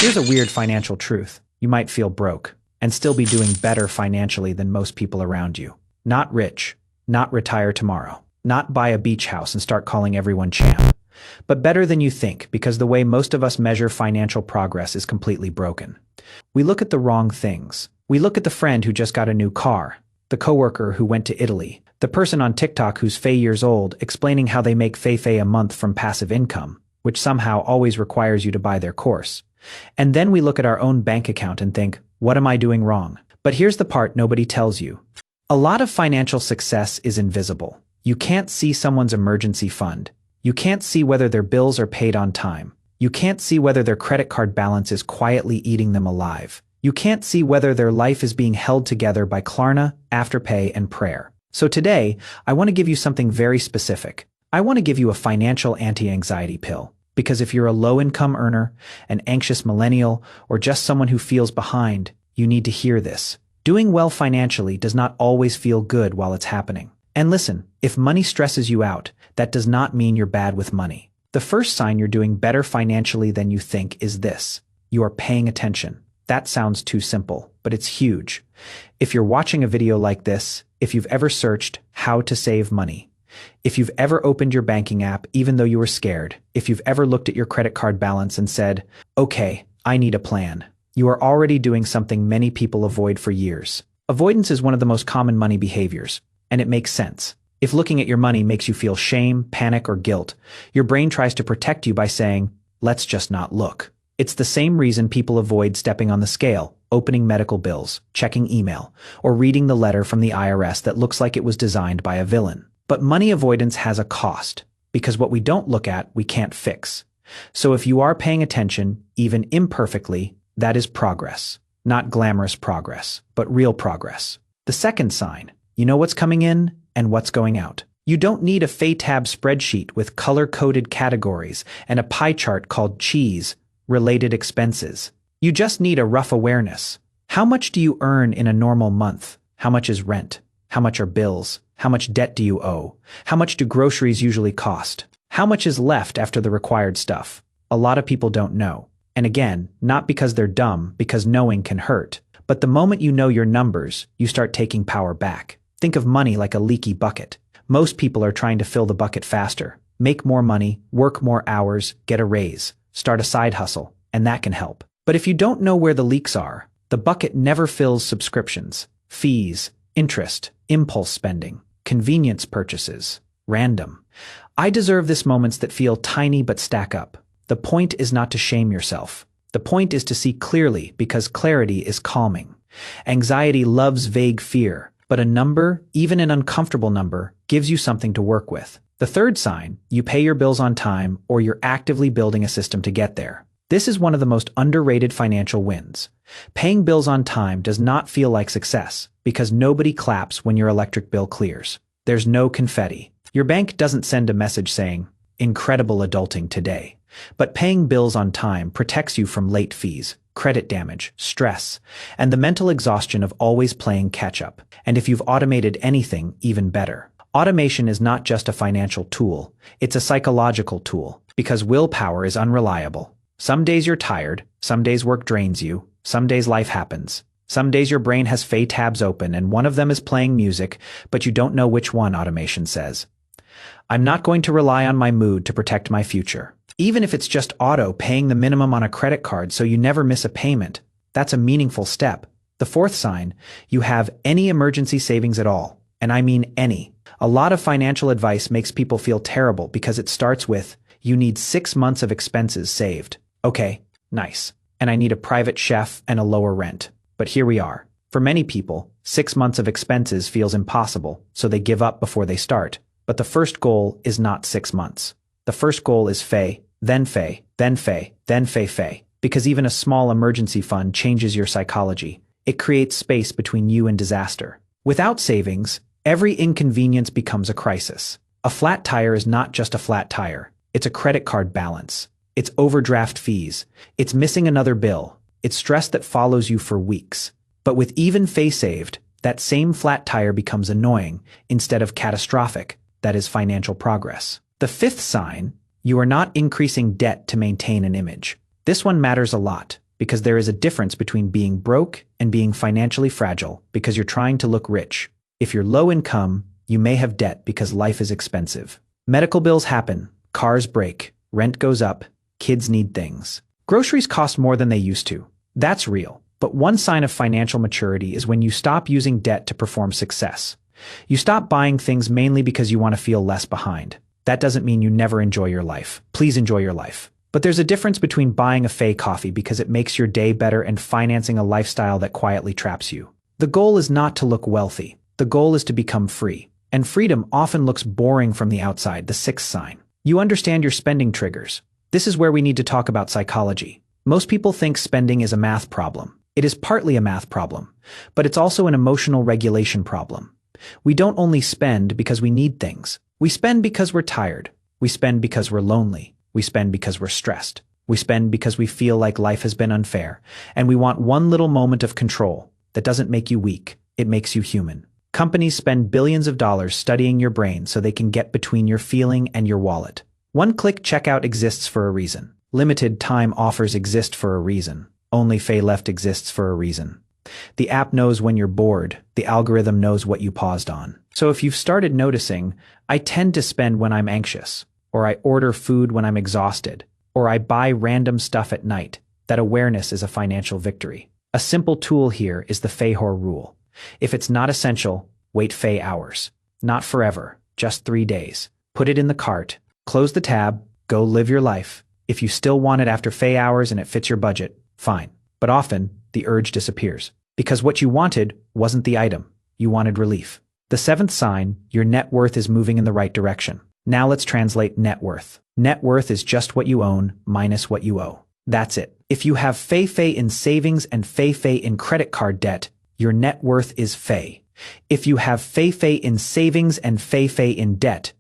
Here's a weird financial truth. You might feel broke and still be doing better financially than most people around you. Not rich, not retire tomorrow, not buy a beach house and start calling everyone champ, but better than you think because the way most of us measure financial progress is completely broken. We look at the wrong things. We look at the friend who just got a new car, the coworker who went to Italy, the person on TikTok who's years old explaining how they make a month from passive income, which somehow always requires you to buy their course. And then we look at our own bank account and think, what am I doing wrong? But here's the part nobody tells you. A lot of financial success is invisible. You can't see someone's emergency fund. You can't see whether their bills are paid on time. You can't see whether their credit card balance is quietly eating them alive. You can't see whether their life is being held together by Klarna, Afterpay, and prayer. So today, I want to give you something very specific. I want to give you a financial anti-anxiety pill. Because if you're a low-income earner, an anxious millennial, or just someone who feels behind, you need to hear this. Doing well financially does not always feel good while it's happening. And listen, if money stresses you out, that does not mean you're bad with money. The first sign you're doing better financially than you think is this. You are paying attention. That sounds too simple, but it's huge. If you're watching a video like this, if you've ever searched how to save money, if you've ever opened your banking app even though you were scared, if you've ever looked at your credit card balance and said, okay, I need a plan, you are already doing something many people avoid for years. Avoidance is one of the most common money behaviors, and it makes sense. If looking at your money makes you feel shame, panic, or guilt, your brain tries to protect you by saying, let's just not look. It's the same reason people avoid stepping on the scale, opening medical bills, checking email, or reading the letter from the IRS that looks like it was designed by a villain. But money avoidance has a cost, because what we don't look at, we can't fix. So if you are paying attention, even imperfectly, that is progress. Not glamorous progress, but real progress. The second sign, you know what's coming in and what's going out. You don't need a tab spreadsheet with color-coded categories and a pie chart called cheese-related expenses. You just need a rough awareness. How much do you earn in a normal month? How much is rent? How much are bills? How much debt do you owe? How much do groceries usually cost? How much is left after the required stuff? A lot of people don't know. And again, not because they're dumb, because knowing can hurt. But the moment you know your numbers, you start taking power back. Think of money like a leaky bucket. Most people are trying to fill the bucket faster. Make more money, work more hours, get a raise, start a side hustle, and that can help. But if you don't know where the leaks are, the bucket never fills subscriptions, fees, interest, impulse spending, convenience purchases, random. I deserve this moments that feel tiny but stack up. The point is not to shame yourself. The point is to see clearly because clarity is calming. Anxiety loves vague fear, but a number, even an uncomfortable number, gives you something to work with. The third sign, you pay your bills on time or you're actively building a system to get there. This is one of the most underrated financial wins. Paying bills on time does not feel like success because nobody claps when your electric bill clears. There's no confetti. Your bank doesn't send a message saying, incredible adulting today. But paying bills on time protects you from late fees, credit damage, stress, and the mental exhaustion of always playing catch-up. And if you've automated anything, even better. Automation is not just a financial tool, it's a psychological tool, because willpower is unreliable. Some days you're tired, some days work drains you, some days life happens. Some days your brain has tabs open and one of them is playing music, but you don't know which one, automation says. I'm not going to rely on my mood to protect my future. Even if it's just auto paying the minimum on a credit card so you never miss a payment, that's a meaningful step. The fourth sign, you have any emergency savings at all. And I mean any. A lot of financial advice makes people feel terrible because it starts with, you need 6 months of expenses saved. Okay, nice. And I need a private chef and a lower rent. But here we are. For many people, 6 months of expenses feels impossible, so they give up before they start. But the first goal is not 6 months. The first goal is then Fay. Because even a small emergency fund changes your psychology. It creates space between you and disaster. Without savings, every inconvenience becomes a crisis. A flat tire is not just a flat tire. It's a credit card balance. It's overdraft fees. It's missing another bill. It's stress that follows you for weeks. But with even Fay saved, that same flat tire becomes annoying instead of catastrophic. That is financial progress. The fifth sign, you are not increasing debt to maintain an image. This one matters a lot. because there is a difference between being broke and being financially fragile because you're trying to look rich. If you're low income, you may have debt because life is expensive. Medical bills happen, cars break, rent goes up, kids need things. Groceries cost more than they used to. That's real. But one sign of financial maturity is when you stop using debt to perform success. You stop buying things mainly because you want to feel less behind. That doesn't mean you never enjoy your life. Please enjoy your life. But there's a difference between buying a fake coffee because it makes your day better and financing a lifestyle that quietly traps you. The goal is not to look wealthy. The goal is to become free. And freedom often looks boring from the outside, the sixth sign. You understand your spending triggers. This is where we need to talk about psychology. Most people think spending is a math problem. It is partly a math problem, but it's also an emotional regulation problem. We don't only spend because we need things. We spend because we're tired. We spend because we're lonely. We spend because we're stressed. We spend because we feel like life has been unfair, and we want one little moment of control. That doesn't make you weak. It makes you human. Companies spend billions of dollars studying your brain so they can get between your feeling and your wallet. One-click checkout exists for a reason. Limited time offers exist for a reason. Only Pay Left exists for a reason. The app knows when you're bored. The algorithm knows what you paused on. So if you've started noticing, I tend to spend when I'm anxious, or I order food when I'm exhausted, or I buy random stuff at night, that awareness is a financial victory. A simple tool here is the Fehor rule. If it's not essential, wait Feh hours. Not forever, just 3 days. Put it in the cart, close the tab, go live your life. If you still want it after Feh hours and it fits your budget, fine. But often, the urge disappears. Because what you wanted wasn't the item. You wanted relief. The seventh sign, your net worth is moving in the right direction. Now let's translate net worth. Net worth is just what you own minus what you owe. That's it. If you have Feh in savings and Feh in credit card debt, your net worth is Feh. If you have Feh in savings and Feh in debt,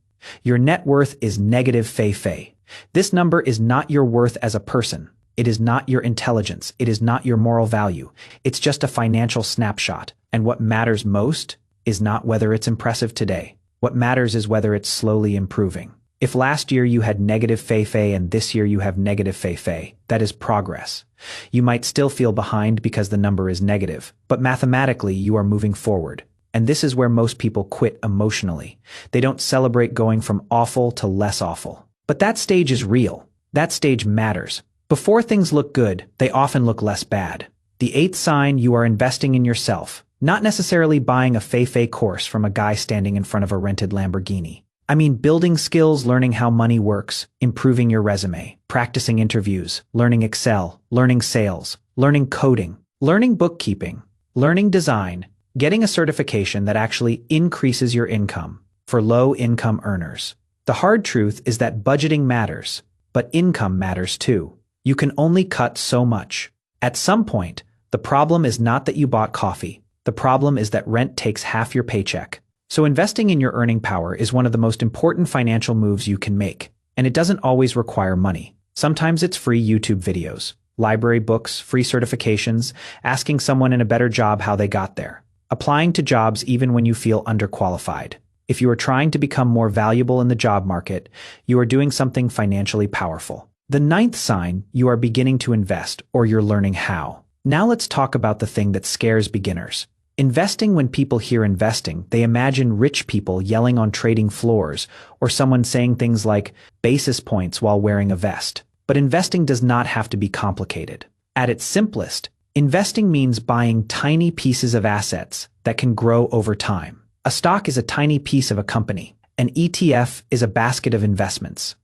your net worth is negative Feh. This number is not your worth as a person. It is not your intelligence. It is not your moral value. It's just a financial snapshot. And what matters most is not whether it's impressive today. What matters is whether it's slowly improving. If last year you had negative Feh and this year you have negative Feh, that is progress. You might still feel behind because the number is negative, but mathematically you are moving forward. And this is where most people quit emotionally. They don't celebrate going from awful to less awful. But that stage is real. That stage matters. Before things look good, they often look less bad. The eighth sign, you are investing in yourself, not necessarily buying a Feh course from a guy standing in front of a rented Lamborghini. I mean building skills, learning how money works, improving your resume, practicing interviews, learning Excel, learning sales, learning coding, learning bookkeeping, learning design, getting a certification that actually increases your income for low-income earners. The hard truth is that budgeting matters, but income matters too. You can only cut so much. At some point, the problem is not that you bought coffee. The problem is that rent takes half your paycheck. So investing in your earning power is one of the most important financial moves you can make. And it doesn't always require money. Sometimes it's free YouTube videos, library books, free certifications, asking someone in a better job how they got there, applying to jobs even when you feel underqualified. If you are trying to become more valuable in the job market, you are doing something financially powerful. The ninth sign, you are beginning to invest, or you're learning how. Now let's talk about the thing that scares beginners. Investing, when people hear investing, they imagine rich people yelling on trading floors, or someone saying things like basis points while wearing a vest. But investing does not have to be complicated. At its simplest, investing means buying tiny pieces of assets that can grow over time. A stock is a tiny piece of a company. An ETF is a basket of investments.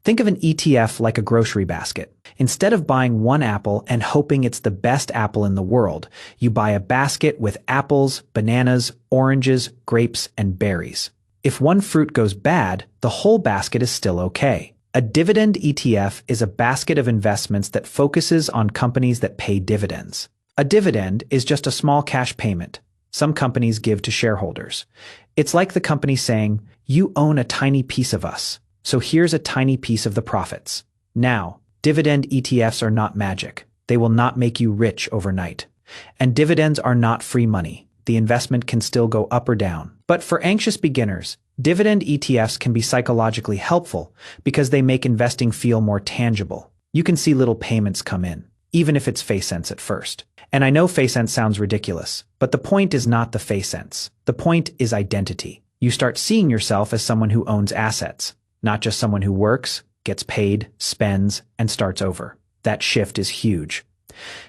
Think of an ETF like a grocery basket. Instead of buying one apple and hoping it's the best apple in the world, you buy a basket with apples, bananas, oranges, grapes, and berries. If one fruit goes bad, the whole basket is still okay. A dividend ETF is a basket of investments that focuses on companies that pay dividends. A dividend is just a small cash payment some companies give to shareholders. It's like the company saying, "You own a tiny piece of us, so here's a tiny piece of the profits." Now, dividend ETFs are not magic. They will not make you rich overnight. And dividends are not free money. The investment can still go up or down. But for anxious beginners, dividend ETFs can be psychologically helpful because they make investing feel more tangible. You can see little payments come in. even if it's Fey Sense at first. And I know Fey Sense sounds ridiculous, but the point is not the Fey Sense. The point is identity. You start seeing yourself as someone who owns assets, not just someone who works, gets paid, spends, and starts over. That shift is huge.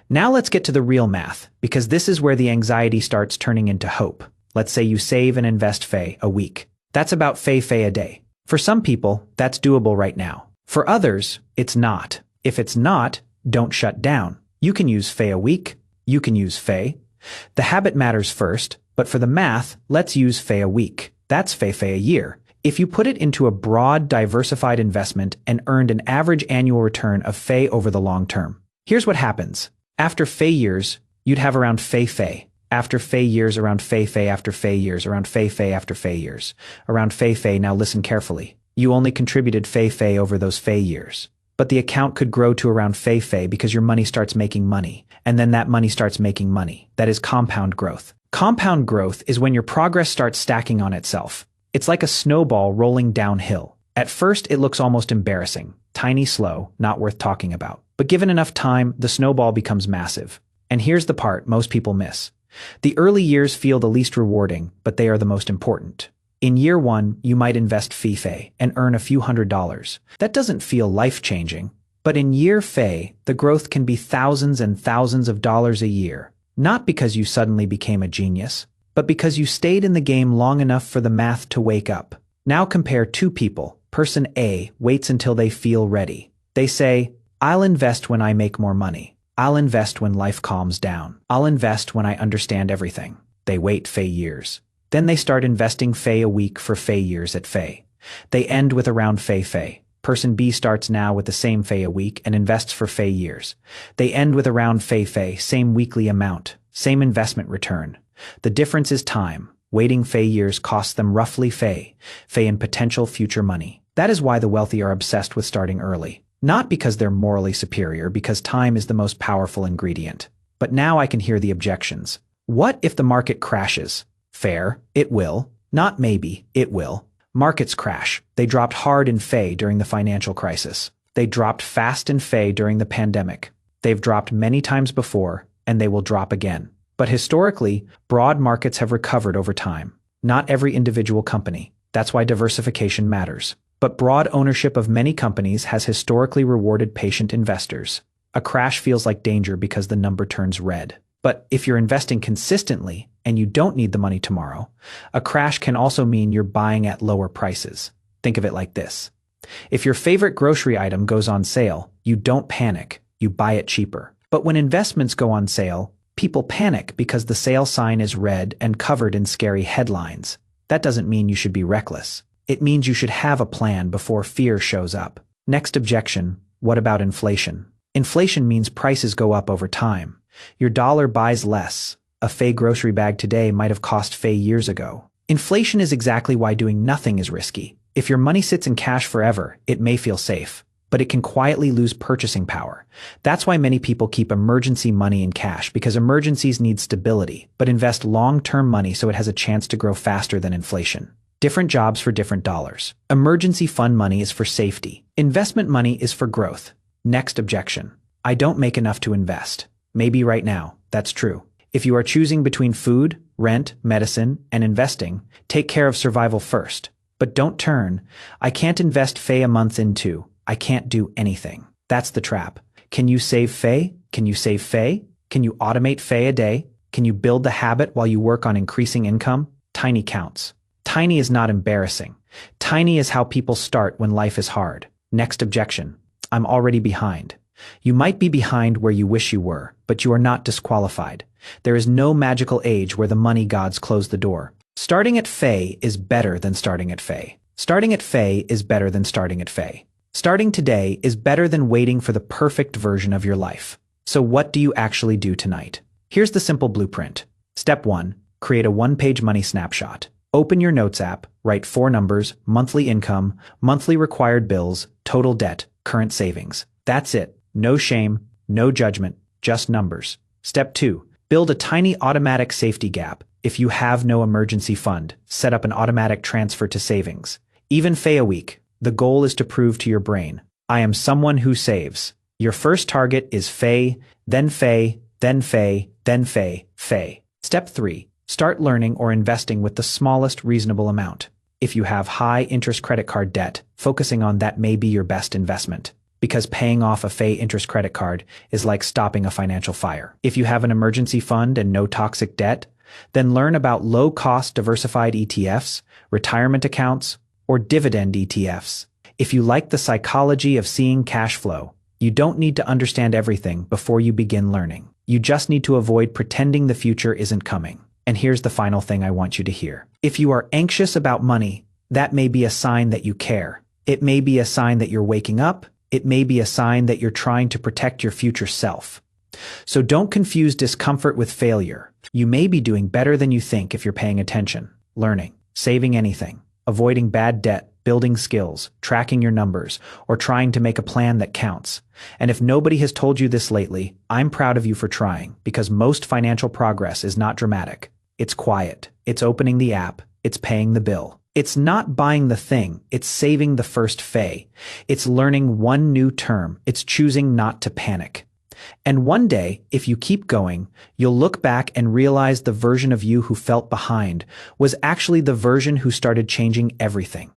Now let's get to the real math, because this is where the anxiety starts turning into hope. Let's say you save and invest Fey a week. That's about Fey a day. For some people, that's doable right now. For others, it's not. If it's not, don't shut down. You can use Fey a week. You can use Fey. The habit matters first, but for the math, let's use Fey a week. That's Fey a year. If you put it into a broad, diversified investment and earned an average annual return of Fey over the long term. Here's what happens. After Fey years, you'd have around Fey. After Fey years, around Fey after Fey years, around Fey after Fey years. Around Fey. Now listen carefully. You only contributed Fey over those Fey years. But the account could grow to around Fey because your money starts making money. And then that money starts making money. That is compound growth. Compound growth is when your progress starts stacking on itself. It's like a snowball rolling downhill. At first, it looks almost embarrassing. Tiny, slow, not worth talking about. But given enough time, the snowball becomes massive. And here's the part most people miss. The early years feel the least rewarding, but they are the most important. In year one, you might invest Fey and earn a few $100s. That doesn't feel life-changing. But in year Fey, the growth can be thousands and thousands of dollars a year. Not because you suddenly became a genius, but because you stayed in the game long enough for the math to wake up. Now compare two people. Person A waits until they feel ready. They say, I'll invest when I make more money. I'll invest when life calms down. I'll invest when I understand everything. They wait Fey years. Then they start investing Fey a week for Fey years at Fey. They end with around Fey. Person B starts now with the same Fey a week and invests for Fey years. They end with around Fey, same weekly amount, same investment return. The difference is time. Waiting Fey years costs them roughly Fey in potential future money. That is why the wealthy are obsessed with starting early. Not because they're morally superior, because time is the most powerful ingredient. But now I can hear the objections. What if the market crashes? Fair, it will. Not maybe, it will. Markets crash. They dropped hard in Fey during the financial crisis. They dropped fast in Fey during the pandemic. They've dropped many times before, and they will drop again. But historically, broad markets have recovered over time. Not every individual company. That's why diversification matters. But broad ownership of many companies has historically rewarded patient investors. A crash feels like danger because the number turns red. But if you're investing consistently and you don't need the money tomorrow, a crash can also mean you're buying at lower prices. Think of it like this. If your favorite grocery item goes on sale, you don't panic, you buy it cheaper. But when investments go on sale, people panic because the sale sign is red and covered in scary headlines. That doesn't mean you should be reckless. It means you should have a plan before fear shows up. Next objection, what about inflation? Inflation means prices go up over time. Your dollar buys less. A Fey grocery bag today might have cost Fey years ago. Inflation is exactly why doing nothing is risky. If your money sits in cash forever, it may feel safe, but it can quietly lose purchasing power. That's why many people keep emergency money in cash, because emergencies need stability, but invest long-term money so it has a chance to grow faster than inflation. Different jobs for different dollars. Emergency fund money is for safety. Investment money is for growth. Next objection. I don't make enough to invest. Maybe right now, that's true. If you are choosing between food, rent, medicine, and investing, take care of survival first. But don't turn. I can't invest Fey a month into. I can't do anything. That's the trap. Can you save Fey? Can you save Fey? Can you automate Fey a day? Can you build the habit while you work on increasing income? Tiny counts. Tiny is not embarrassing. Tiny is how people start when life is hard. Next objection. I'm already behind. You might be behind where you wish you were, but you are not disqualified. There is no magical age where the money gods close the door. Starting at Fey is better than starting at Fey. Starting at Fey is better than starting at Fey. Starting today is better than waiting for the perfect version of your life. So what do you actually do tonight? Here's the simple blueprint. Step 1. Create a one-page money snapshot. Open your Notes app, write 4 numbers, monthly income, monthly required bills, total debt, current savings. That's it. No shame, no judgment, just numbers. Step 2. Build a tiny automatic safety gap. If you have no emergency fund, set up an automatic transfer to savings. Even Fey a week. The goal is to prove to your brain, I am someone who saves. Your first target is FAE, then FAE, then FAE, then FAE, FAE. Step 3. Start learning or investing with the smallest reasonable amount. If you have high-interest credit card debt, focusing on that may be your best investment, because paying off a FAE interest credit card is like stopping a financial fire. If you have an emergency fund and no toxic debt, then learn about low-cost diversified ETFs, retirement accounts, or dividend ETFs. If you like the psychology of seeing cash flow, you don't need to understand everything before you begin learning. You just need to avoid pretending the future isn't coming. And here's the final thing I want you to hear. If you are anxious about money, that may be a sign that you care. It may be a sign that you're waking up. It may be a sign that you're trying to protect your future self. So don't confuse discomfort with failure. You may be doing better than you think if you're paying attention, learning, saving anything, avoiding bad debt, building skills, tracking your numbers, or trying to make a plan that counts. And if nobody has told you this lately, I'm proud of you for trying, because most financial progress is not dramatic. It's quiet. It's opening the app. It's paying the bill. It's not buying the thing. It's saving the first FAE. It's learning one new term. It's choosing not to panic. And one day, if you keep going, you'll look back and realize the version of you who felt behind was actually the version who started changing everything.